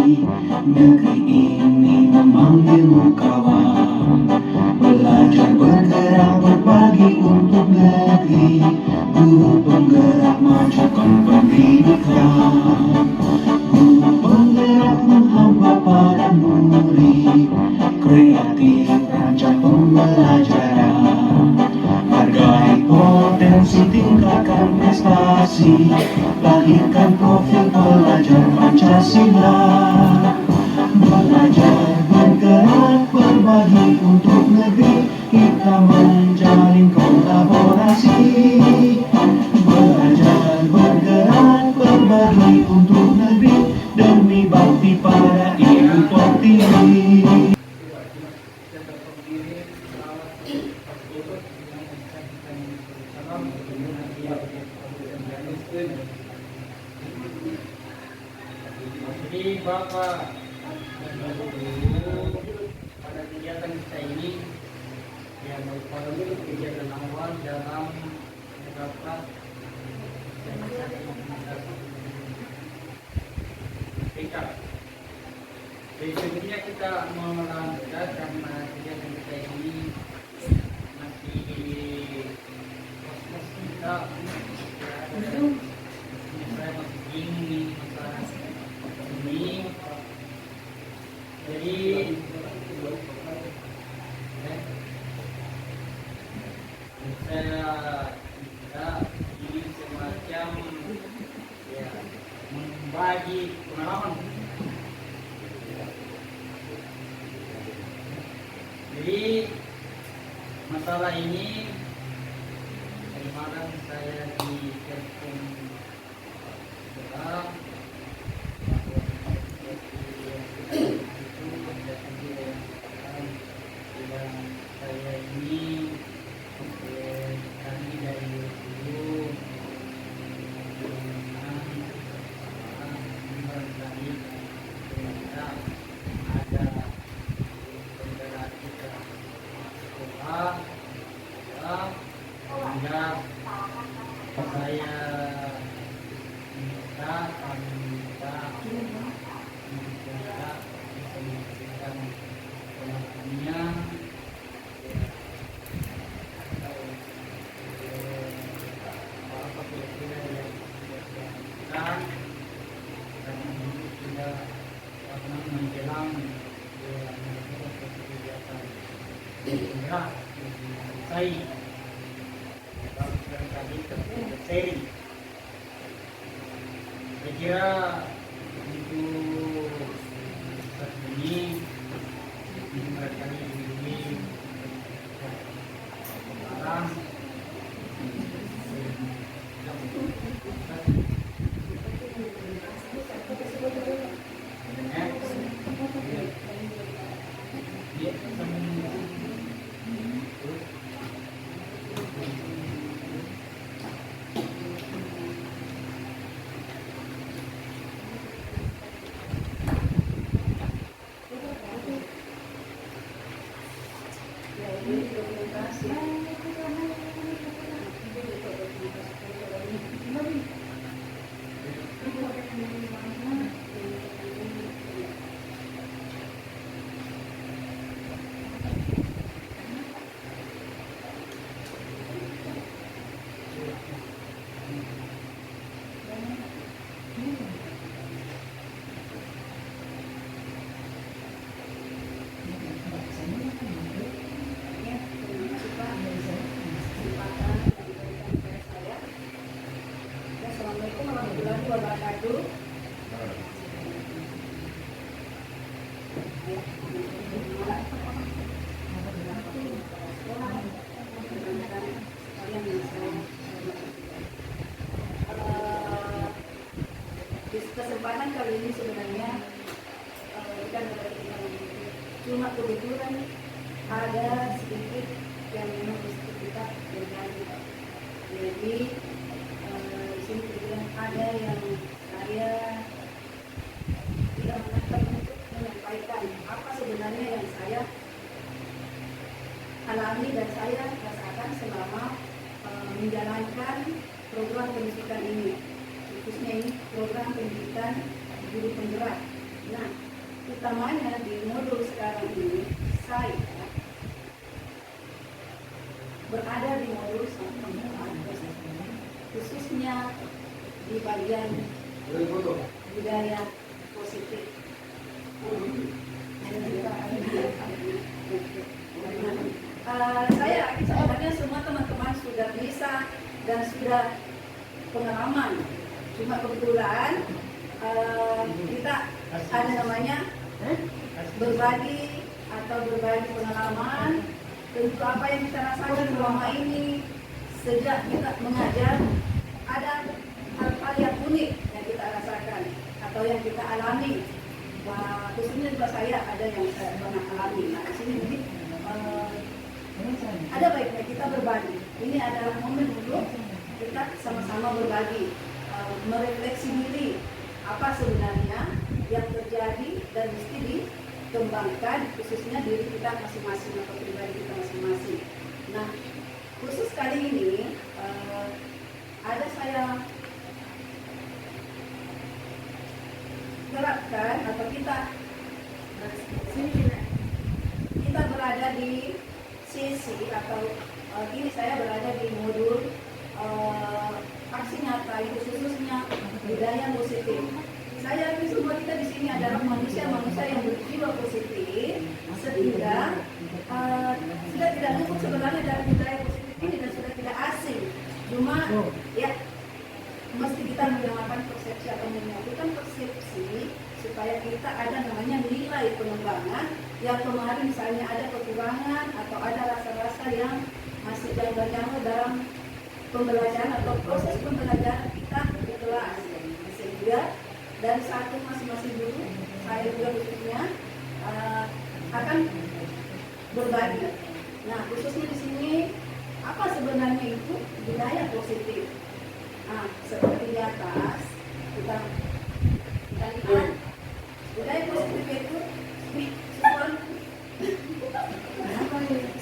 Negeri ini memanggilmu kawan. Belajar bergerak berbagi untuk negeri. Guru penggerak majukan pendidikan. Guru penggerak menghamba para murid. Kreatif rancang pembelajaran. Hargai potensi, tingkatkan prestasi. Lahirkan profil pelajar Pancasila. Belajar bergerak berbagi untuk negeri. Kita menjalin kolaborasi. Belajar bergerak berbagi untuk negeri. Demi bakti para ibu pertiwi. Jadi Bapak dan Ibu pada kegiatan kita ini yang merupakan kegiatan awal dalam menerapkan PK. Jadi sebelumnya kita melanjutkan karena kegiatan kita ini masih kosmos kita saya masih bingung masalah ini. Jadi saya ini semacam ya membagi pengalaman. Jadi masalah ini kemarin saya di telepon sekarang saya ini kami dari dulu kita ada penggerak kita sekolah sehingga saya minta kami minta bisa memberikan pemahamannya menjelang kegiatan bergerak selesai tadi seri. Saya kira untuk saat ini barangkali ini sekarang kesempatan kali ini sebenarnya kita cuma kebetulan ada sedikit yang memang kita berbagi. Jadi di sini kebetulan ada yang saya tidak mendapat untuk menyampaikan apa sebenarnya yang saya alami dan saya rasakan selama menjalankan program pendidikan ini, khususnya ini program pendidikan guru penggerak. Nah, utamanya di modul sekarang ini saya berada di modul pembukaan khususnya di bagian budaya positif. Saya yakin sebenarnya semua teman-teman sudah bisa dan sudah pengalaman. Cuma kebetulan kita ada namanya berbagi atau berbagi pengalaman tentu apa yang kita rasakan selama ini sejak kita mengajar, ada hal-hal yang unik yang kita rasakan atau yang kita alami. Khususnya juga saya ada yang saya pernah alami. Nah, di sini mungkin ada baiknya kita berbagi. Ini adalah momen untuk kita sama-sama berbagi, merefleksi diri apa sebenarnya yang terjadi dan mesti dikembangkan, khususnya diri kita masing-masing atau pribadi kita masing-masing. Nah, khusus kali ini ada saya terapkan atau kita berada di sesi atau ini saya berada di modul aksi nyata, itu khususnya budaya positif. Saya yakin semua kita di sini adalah manusia-manusia yang berjiwa positif, sehingga sudah tidak luput sebenarnya dari budaya positif ini dan sudah tidak asing. Cuma ya mesti kita menggunakan persepsi atau menyatukan persepsi supaya kita ada namanya nilai pengembangan yang kemarin misalnya ada kekurangan atau ada rasa-rasa yang masih janggal-janggal dalam pembelajaran atau proses pembelajaran kita di kelas, sehingga dari satu masing-masing guru, saya juga khususnya akan berbagi. Nah, khususnya di sini apa sebenarnya itu budaya positif? Nah, seperti di atas kita lihat budaya positif itu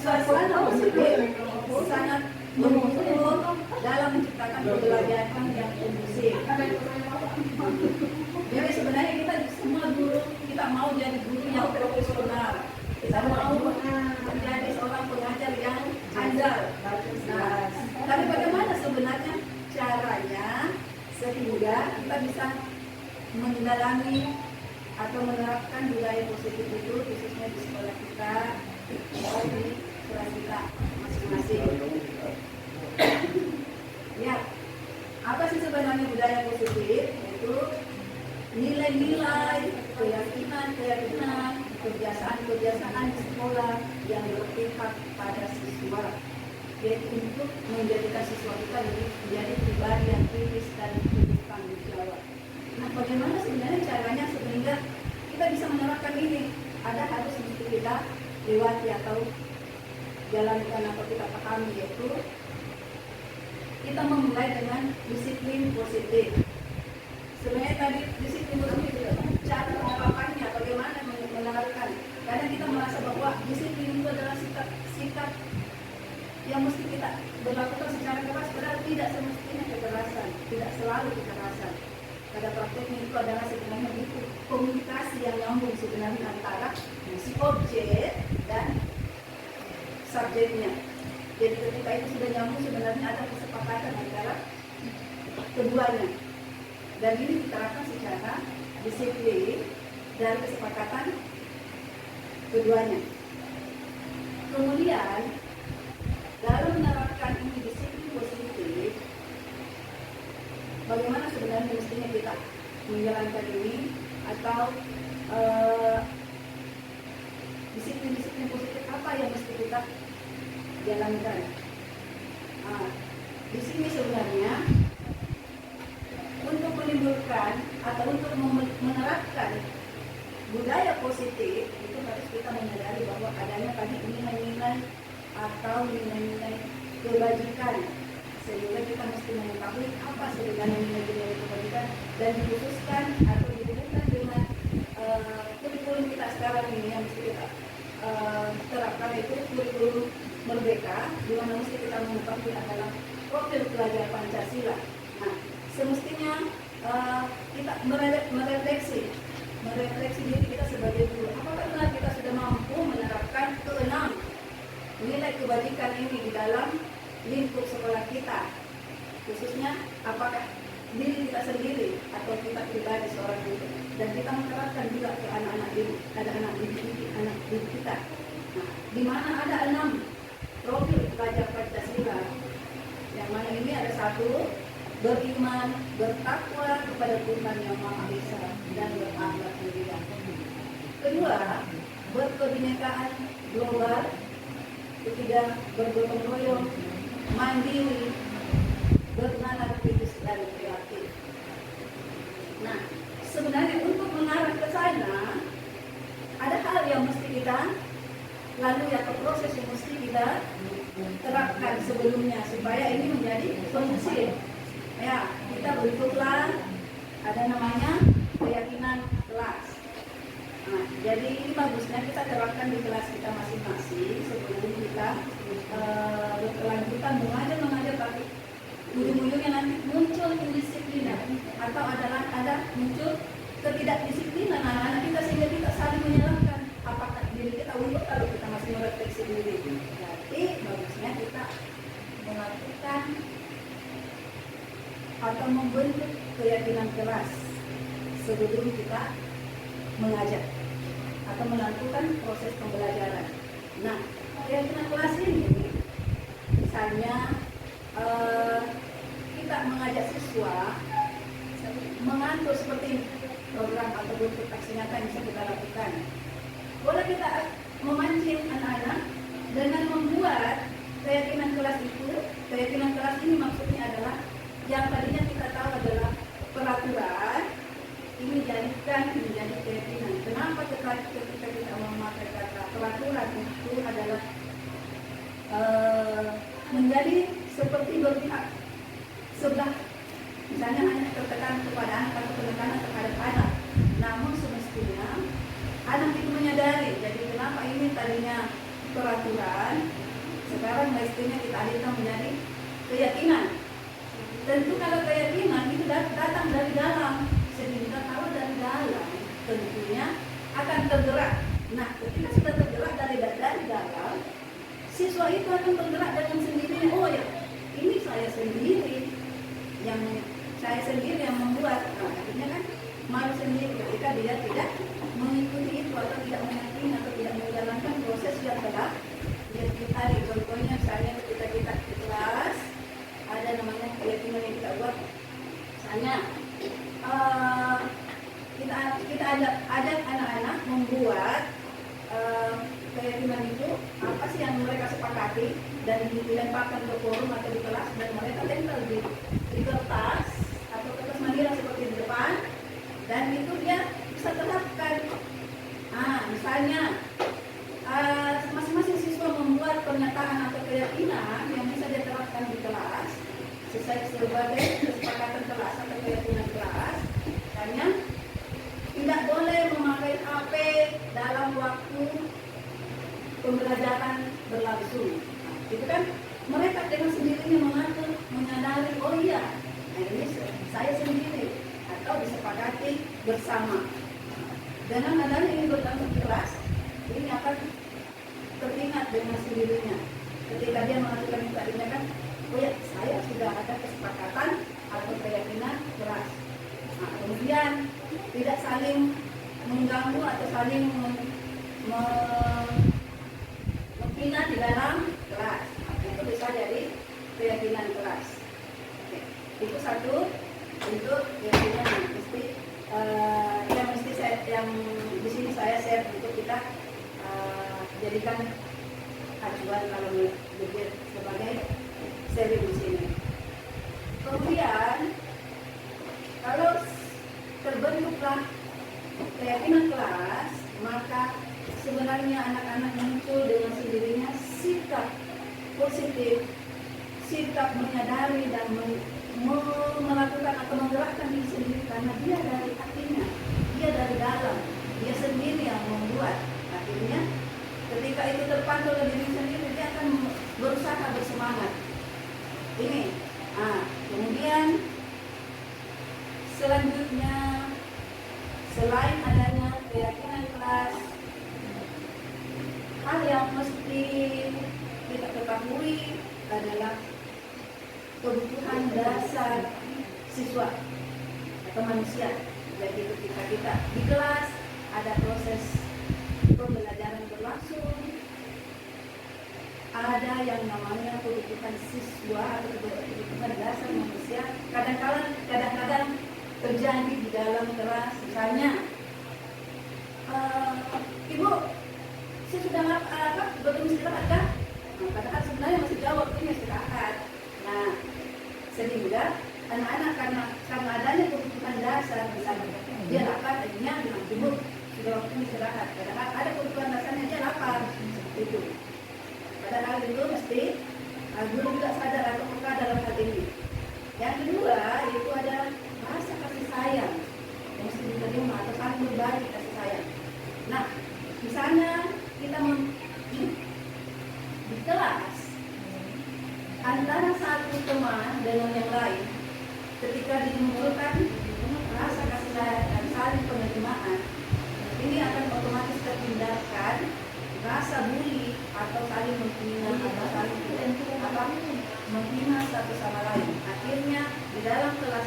suasana positif sangat mendukung dalam menciptakan pembelajaran yang kondusif. Jadi sebenarnya kita semua guru, kita mau jadi guru yang profesional, kita mau menjadi seorang pengajar yang andal. Nah, tapi bagaimana sebenarnya caranya sehingga kita bisa mendalami atau menerapkan budaya positif itu khususnya di sekolah kita atau di kelas kita masing-masing. Ya, apa sih sebenarnya budaya positif? Yaitu nilai-nilai, keyakinan, kebiasaan di sekolah yang berpihak pada siswa, yaitu untuk menjadikan siswa kita menjadi pribadi yang kritis dan bertanggung jawab. Nah, bagaimana sebenarnya caranya sehingga kita bisa menerapkan ini? Ada harus mesti kita lewati atau jalankan atau kita pahami, yaitu kita memulai dengan disiplin positif. Sebenarnya tadi disiplin positif cara penerapannya bagaimana menerapkan, karena kita merasa bahwa disiplin itu adalah sikap yang mesti kita berlakukan secara keras, padahal tidak semestinya kekerasan, tidak selalu kekerasan. Pada prakteknya itu adalah sebenarnya itu komunikasi yang nyambung sebenarnya antara si objek dan subjeknya. Jadi ketika itu sudah nyambung sebenarnya ada kesepakatan antara keduanya. Dan ini diterapkan secara disiplin dari kesepakatan keduanya. Kemudian dalam menerapkan ini disiplin positif, bagaimana sebenarnya mestinya kita menjalankan ini atau disiplin positif apa yang mesti kita jalankan? Di sini sebenarnya untuk menimbulkan atau untuk menerapkan budaya positif itu harus kita menyadari bahwa adanya tadi nilai-nilai atau nilai-nilai kebajikan, sehingga kita mesti mengetahui apa sebenarnya nilai-nilai kebajikan dan dikhususkan atau dihubungkan dengan kurikulum kita sekarang ini yang mesti kita terapkan, itu kurikulum merdeka, di mana mesti kita mengetahui adalah profil pelajar Pancasila. Nah, semestinya kita merefleksi merefleksi diri kita sebagai guru. Apakah benar kita sudah mampu menerapkan keenam nilai kebajikan ini di dalam lingkup sekolah kita? Khususnya apakah diri kita sendiri atau kita pribadi seorang guru, dan kita menerapkan juga ke anak-anak didik, ada anak didik kita. Nah, di mana ada 6 profil pelajar Pancasila, yang mana ini ada 1, beriman, bertakwa kepada Tuhan Yang Maha Esa dan berakhlak mulia. Kedua, berkebinekaan global. Ketiga, bergotong royong, mandiri, bernalar kritis dan kreatif. Nah, sebenarnya untuk mengarah ke sana ada hal yang mesti kita lalui atau proses yang mesti kita terapkan sebelumnya supaya ini menjadi kondusif. Ya, kita berikutlah ada namanya keyakinan kelas. Nah, jadi ini bagusnya kita terapkan di kelas kita masing-masing sebelum kita berkelanjutan mengajar, tapi ujung-ujungnya nanti muncul indisiplinan atau ada muncul ketidakdisiplinan anak-anak kita sehingga kita saling menyalahkan apakah diri kita unggul kalau kita masih merefleksi diri. Jadi bagusnya kita melakukan atau membentuk keyakinan kelas sebelum kita mengajar atau melakukan proses pembelajaran. Nah, keyakinan kelas ini misalnya kita mengajak siswa mengatur seperti program atau bentuk aksi nyata yang bisa kita lakukan. Boleh kita memancing anak-anak dengan membuat keyakinan kelas itu. Keyakinan kelas ini maksudnya adalah yang tadinya kita tahu adalah peraturan, ini jadikan menjadi keyakinan. Kenapa ketika kita memakai kata peraturan itu adalah menjadi seperti berpihak sebelah, misalnya hanya tertekan kepada anak atau penekanan terhadap anak. Namun semestinya anak itu menyadari, jadi kenapa ini tadinya peraturan, sekarang mestinya kita alihkan menjadi keyakinan. Tentu kalau keyakinan itu datang dari dalam, sehingga kalau dari dalam tentunya akan tergerak. Nah, ketika sudah tergerak dari dalam, siswa itu akan bergerak dengan sendirinya. Oh ya, ini saya sendiri yang membuat. Nah, akhirnya kan malu sendiri ketika dia tidak mengikuti itu atau tidak meyakini atau tidak menjalankan proses yang telah kita di. Contohnya misalnya ketika kita di kelas ada namanya keyakinan yang kita buat. Misalnya kita ajak anak-anak membuat keyakinan itu apa sih yang mereka sepakati dan dilemparkan ke forum atau di kelas, dan mereka tempel di kertas atau kertas manila seperti di depan, dan itu dia bisa terapkan. Misalnya masing-masing siswa membuat pernyataan atau keyakinan yang bisa diterapkan di kelas sebagai kesepakatan kelas atau keyakinan kelas. Misalnya tidak boleh memakai HP dalam waktu pembelajaran berlangsung. Itu kan mereka dengan sendirinya mengatur, menyadari, oh iya, ini saya sendiri atau disepakati bersama. Dengan adanya ini berlangsung kelas, ini akan teringat dengan sendirinya. Ketika dia melakukan itu tadinya kan, oh ya, saya sudah ada kesepakatan atau keyakinan kelas. Nah, kemudian tidak saling mengganggu atau saling menghina di dalam kelas. Nah, itu bisa jadi keyakinan kelas. Oke. Itu satu untuk keyakinan yang mesti yang di sini saya share untuk kita jadikan acuan kalau belajar sebagai sharing di sini. Kemudian kalau terbentuklah keyakinan kelas, maka sebenarnya anak-anak muncul dengan sendirinya sikap positif, sikap menyadari dan melakukan atau menggerakkan diri sendiri karena dia dari hatinya, dia dari dalam, dia sendiri yang membuat. Akhirnya ketika itu terpantul ke diri sendiri, dia akan berusaha bersemangat. Ini, kemudian selanjutnya selain adanya kelas, hal yang mesti kita ketahui adalah kebutuhan dasar siswa atau manusia. Jadi ketika kita di kelas ada proses pembelajaran berlangsung, ada yang namanya kebutuhan siswa atau kebutuhan dasar manusia. Kadang-kadang terjadi di dalam kelas, misalnya, Ibu, saya sudah belum istirahat kan? Nah, padahal sebenarnya masih jauh waktunya istirahat. Nah, sehingga anak-anak karena adanya kebutuhan dasar, misalnya dia lapar, akhirnya bilang, Ibu, sudah waktunya istirahat. Padahal ada kebutuhan dasarnya, dia lapar. Itu. Padahal itu mesti guru juga sadar atau peka dalam hal ini. Yang kedua, itu ada rasa kasih sayang yang mesti diterima atau saling berbagi kasih sayang. Nah, misalnya kita di kelas antara satu teman dengan yang lain, ketika dimunculkan rasa kasih sayang dan saling penerimaan, ini akan otomatis terhindarkan rasa bully atau saling menghina atau saling menghina satu sama lain. Akhirnya di dalam kelas